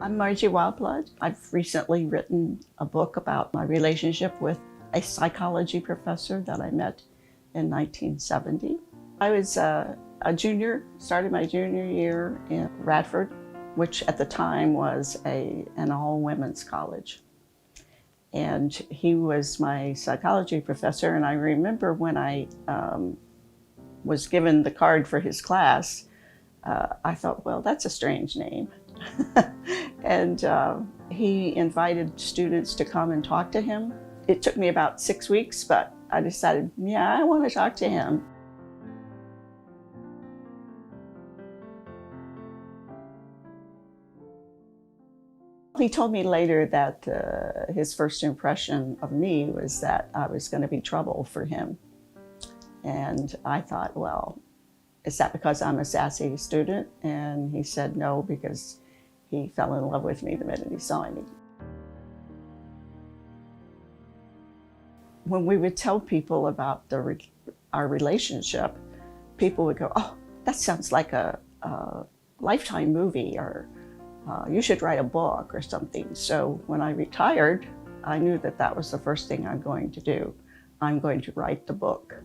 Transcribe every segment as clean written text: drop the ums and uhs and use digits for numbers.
I'm Margie Wildblood. I've recently written a book about my relationship with a psychology professor that I met in 1970. I was a junior, started my junior year in Radford, which at the time was an all-women's college. And he was my psychology professor, and I remember when I was given the card for his class, I thought, well, that's a strange name. And he invited students to come and talk to him. It took me about 6 weeks, but I decided, yeah, I want to talk to him. He told me later that his first impression of me was that I was going to be trouble for him. And I thought, well, is that because I'm a sassy student? And he said no, because he fell in love with me the minute he saw me. When we would tell people about our relationship, people would go, oh, that sounds like a Lifetime movie, or you should write a book or something. So when I retired, I knew that that was the first thing I'm going to do. I'm going to write the book.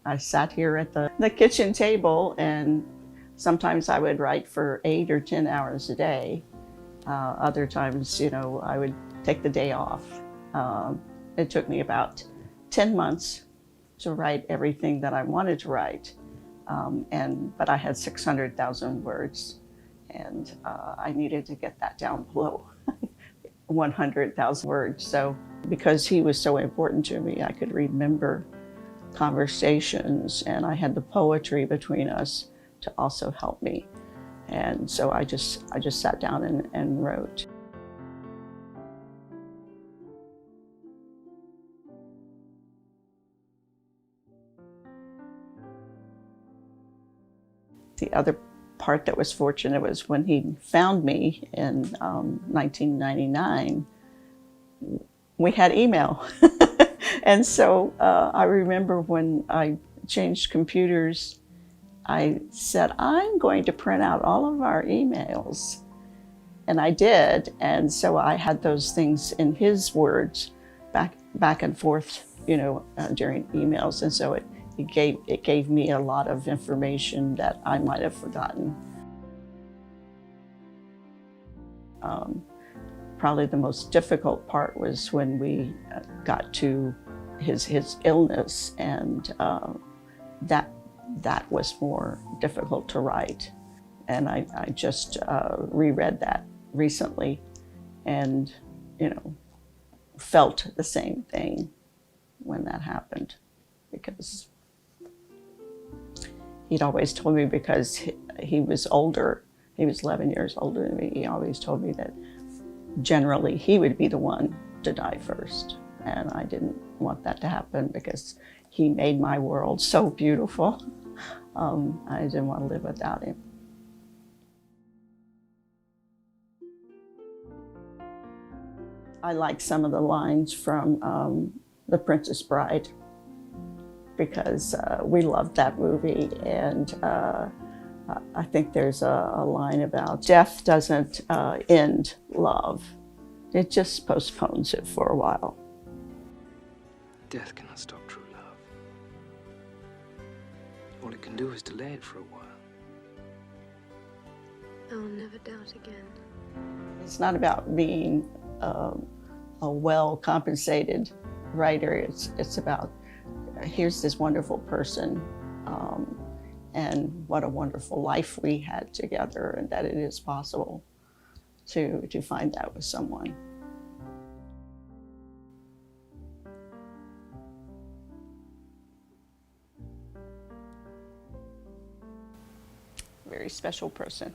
I sat here at the kitchen table, and sometimes I would write for 8 or 10 hours a day. Other times, I would take the day off. It took me about 10 months to write everything that I wanted to write. But I had 600,000 words, and I needed to get that down below 100,000 words. So because he was so important to me, I could remember conversations, and I had the poetry between us to also help me. And so I just sat down and wrote. The other part that was fortunate was when he found me in 1999, we had email. And so I remember when I changed computers, I said, I'm going to print out all of our emails. And I did. And so I had those things in his words back and forth, during emails. And so it gave me a lot of information that I might have forgotten. Probably the most difficult part was when we got to his illness, and that was more difficult to write. And I just reread that recently, and felt the same thing when that happened, because he'd always told me, because he was older, he was 11 years older than me, he always told me that generally he would be the one to die first. And I didn't want that to happen, because he made my world so beautiful. I didn't want to live without him. I like some of the lines from The Princess Bride, because we loved that movie. And I think there's a line about death doesn't end love. It just postpones it for a while. Death cannot stop true love. All it can do is delay it for a while. I'll never doubt again. It's not about being a well-compensated writer. It's about, here's this wonderful person, and what a wonderful life we had together, and that it is possible to find that with someone. Very special person.